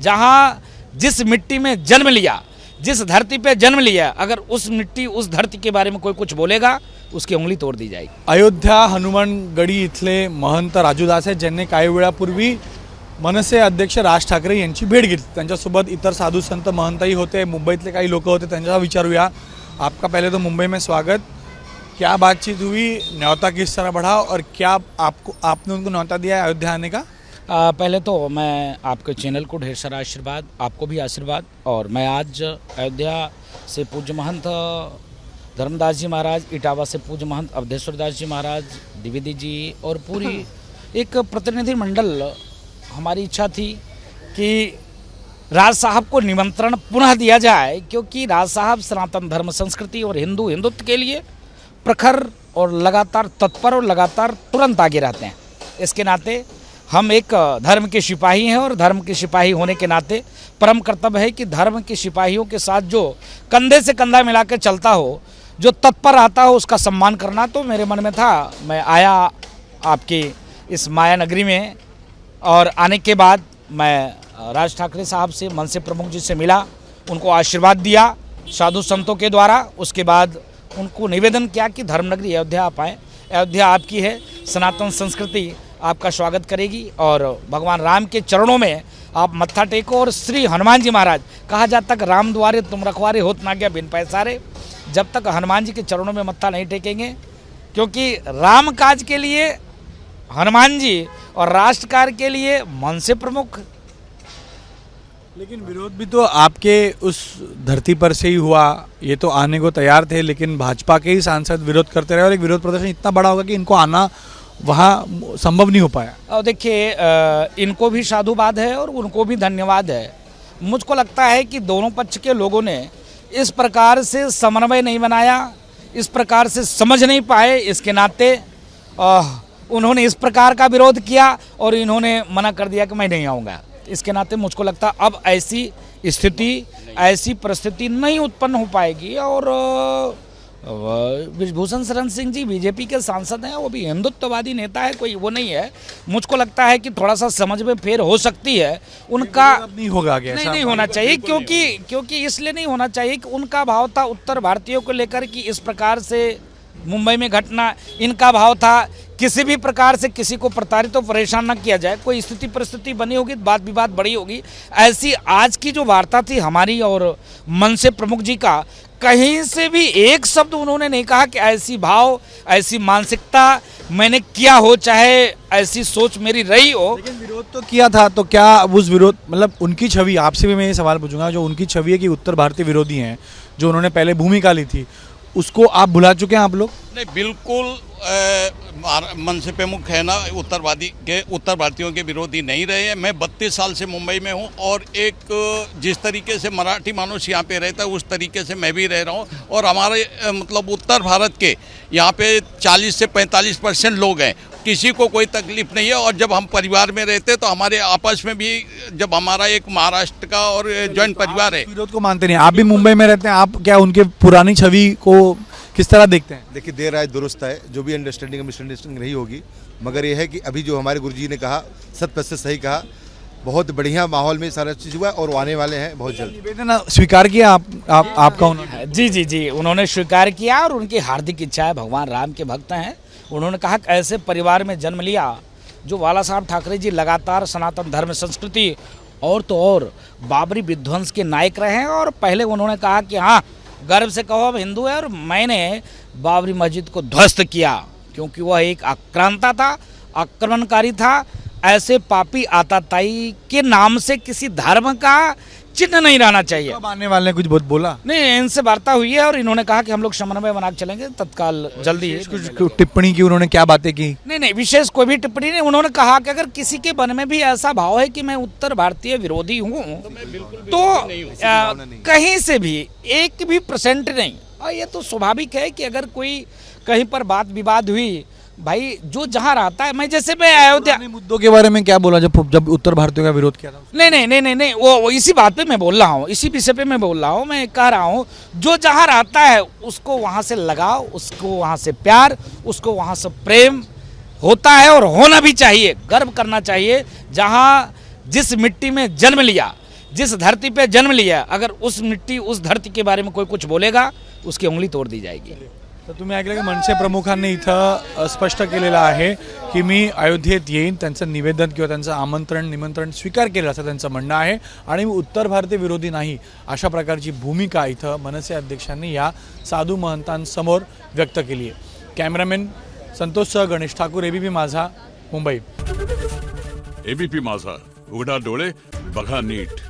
जहाँ जिस मिट्टी में जन्म लिया, जिस धरती पे जन्म लिया, अगर उस मिट्टी उस धरती के बारे में कोई कुछ बोलेगा उसकी उंगली तोड़ दी जाएगी। अयोध्या हनुमानगडी इथले महंत राजूदास आहेत, ज्यांनी काही वेळापूर्वी मनसे अध्यक्ष राज ठाकरे यांची भेट घेतली। त्यांच्यासोबत इतर साधू संत महंतही होते, मुंबईतले काही लोक होते, त्यांच्याला विचारूया। आपका पहले तो मुंबई में स्वागत। क्या बातचीत हुई, न्योता किस तरह बढ़ा और क्या आपने उनको न्योता दिया है अयोध्या आने का? पहले तो मैं आपके चैनल को ढेर सारा आशीर्वाद, आपको भी आशीर्वाद। और मैं आज अयोध्या से पूज्य महंत धर्मदास जी महाराज, इटावा से पूज्य महंत अवधेश्वर दास जी महाराज, द्विवेदी जी और पूरी एक प्रतिनिधि मंडल, हमारी इच्छा थी कि राज साहब को निमंत्रण पुनः दिया जाए, क्योंकि राज साहब सनातन धर्म संस्कृति और हिंदुत्व के लिए प्रखर और लगातार तत्पर और लगातार तुरंत आगे रहते हैं। इसके नाते हम एक धर्म के सिपाही हैं और धर्म के सिपाही होने के नाते परम कर्तव्य है कि धर्म के सिपाहियों के साथ जो कंधे से कंधा मिला के चलता हो, जो तत्पर आता हो, उसका सम्मान करना तो मेरे मन में था। मैं आया आपकी इस माया नगरी में और आने के बाद मैं राज ठाकरे साहब से, मनसे प्रमुख जी से मिला, उनको आशीर्वाद दिया साधु संतों के द्वारा। उसके बाद उनको निवेदन किया कि धर्मनगरी अयोध्या आप आएँ, अयोध्या आपकी है, सनातन संस्कृति आपका स्वागत करेगी और भगवान राम के चरणों में आप मत्था टेको। और श्री हनुमान जी महाराज, कहा जाता कि राम द्वारे तुम रखवारे होत ना गया बिन पैसारे। जब तक हनुमान जी के चरणों में मत्था नहीं टेकेंगे, क्योंकि राम काज के लिए हनुमान जी और राष्ट्र कार्य के लिए मनसे प्रमुख। लेकिन विरोध भी तो आपके उस धरती पर से ही हुआ। ये तो आने को तैयार थे, लेकिन भाजपा के ही सांसद विरोध करते रहे और एक विरोध प्रदर्शन इतना बड़ा होगा कि इनको आना वहाँ संभव नहीं हो पाया। और देखिए, इनको भी साधुवाद है और उनको भी धन्यवाद है। मुझको लगता है कि दोनों पक्ष के लोगों ने इस प्रकार से समन्वय नहीं बनाया, इस प्रकार से समझ नहीं पाए। इसके नाते उन्होंने इस प्रकार का विरोध किया और इन्होंने मना कर दिया कि मैं नहीं आऊँगा। इसके नाते मुझको लगता है अब ऐसी स्थिति, ऐसी परिस्थिति नहीं उत्पन्न हो पाएगी। और विभूषण शरण सिंह जी बीजेपी के सांसद हैं, वो भी हिंदुत्ववादी नेता है, कोई वो नहीं है। मुझको लगता है कि थोड़ा सा समझ में फेर हो सकती है उनका। नहीं होगा क्या? नहीं होना चाहिए, क्योंकि इसलिए नहीं होना चाहिए कि उनका भाव था उत्तर भारतीयों को लेकर कि इस प्रकार से मुंबई में घटना, इनका भाव था किसी भी प्रकार से किसी को प्रताड़ित तो परेशान न किया जाए। कोई स्थिति परिस्थिति बनी होगी, बात विवाद बड़ी होगी। ऐसी आज की जो वार्ता थी हमारी और मनसे प्रमुख जी का, कहीं से भी एक शब्द उन्होंने नहीं कहा कि ऐसी भाव, ऐसी मानसिकता मैंने किया हो, चाहे ऐसी सोच मेरी रही हो। लेकिन विरोध तो किया था, तो क्या उस विरोध, मतलब उनकी छवि, आपसे भी मैं ये सवाल पूछूंगा, जो उनकी छवि है कि उत्तर भारतीय विरोधी हैं, जो उन्होंने पहले भूमिका ली थी, उसको आप भुला चुके हैं आप लोग? नहीं, बिल्कुल मनसे प्रमुख है ना, उत्तर भारतीयों के विरोधी नहीं रहे हैं। मैं 32 साल से मुंबई में हूं और एक जिस तरीके से मराठी मानुष यहाँ पे रहता है उस तरीके से मैं भी रह रहा हूं। और हमारे मतलब उत्तर भारत के यहाँ पे 40 से 45% लोग हैं, किसी को कोई तकलीफ नहीं है। और जब हम परिवार में रहते तो हमारे आपस में भी, जब हमारा एक महाराष्ट्र का और जॉइंट परिवार है। विरोध को मानते नहीं, आप भी मुंबई में रहते हैं, आप क्या उनके पुरानी छवि को किस तरह देखते हैं? देखिए, देर आए दुरुस्त है, जो भी अंडरस्टैंडिंग मिसअंडरस्टैंडिंग रही होगी, मगर यह है कि अभी जो हमारे गुरुजी ने कहा 100% सही कहा। बहुत बढ़िया माहौल में सारा चीज़ हुआ और वो आने वाले हैं बहुत जल्द। निवेदन स्वीकार किया आपका उन्होंने? जी, उन्होंने स्वीकार किया और उनकी हार्दिक इच्छा है, भगवान राम के भक्त हैं। उन्होंने कहा कि ऐसे परिवार में जन्म लिया जो बाला साहब ठाकरे जी लगातार सनातन धर्म संस्कृति और तो और बाबरी विध्वंस के नायक रहे हैं। और पहले उन्होंने कहा कि हाँ, गर्व से कहो अब हिंदू है, और मैंने बाबरी मस्जिद को ध्वस्त किया क्योंकि वह एक आक्रांता था, आक्रमणकारी था। ऐसे पापी आताताई के नाम से किसी धर्म का चिन्ह नहीं रहना चाहिए। कब आने वाले कुछ बहुत बोला? नहीं, इनसे वार्ता हुई है और इन्होंने कहा कि हम लोग समन्वय बना के चलेंगे तत्काल जल्दी। कुछ टिप्पणी की उन्होंने, क्या बातें की? नहीं, विशेष कोई भी टिप्पणी नहीं। उन्होंने कहा कि अगर किसी के मन में भी ऐसा भाव है कि मैं उत्तर भारतीय विरोधी हूँ तो कहीं से भी 1% नहीं। और ये तो स्वाभाविक है कि अगर कोई कहीं पर बात विवाद हुई, भाई जो जहाँ रहता है, मैं जैसे मैं अयोध्या मुद्दों के बारे में क्या बोला जब उत्तर भारतीयों का विरोध किया था? नहीं, वो इसी बात पे मैं बोल रहा हूँ, इसी विषय पे मैं बोल रहा हूँ। मैं कह रहा हूँ जो जहाँ रहता है उसको वहाँ से लगाव, उसको वहाँ से प्यार, उसको वहाँ से प्रेम होता है और होना भी चाहिए, गर्व करना चाहिए। जहाँ जिस मिट्टी में जन्म लिया, जिस धरती पे जन्म लिया, अगर उस मिट्टी उस धरती के बारे में कोई कुछ बोलेगा उसकी उंगली तोड़ दी जाएगी। तर तुम्ही ऐकलं की मनसे प्रमुखांनी इथं स्पष्ट केलेलं आहे की मी अयोध्येत येईन, त्यांचं निवेदन किंवा त्यांचं निमंत्रण स्वीकार केलं असं त्यांचं म्हणणं आहे आणि मी उत्तर भारतीय विरोधी नाही अशा प्रकारची भूमिका इथं मनसे अध्यक्षांनी या साधू महंतांसमोर व्यक्त केली आहे। कॅमेरामॅन संतोषसह गणेश ठाकूर, एबीपी माझा, मुंबई। एबीपी माझा, उघडा डोळे बघा नीट।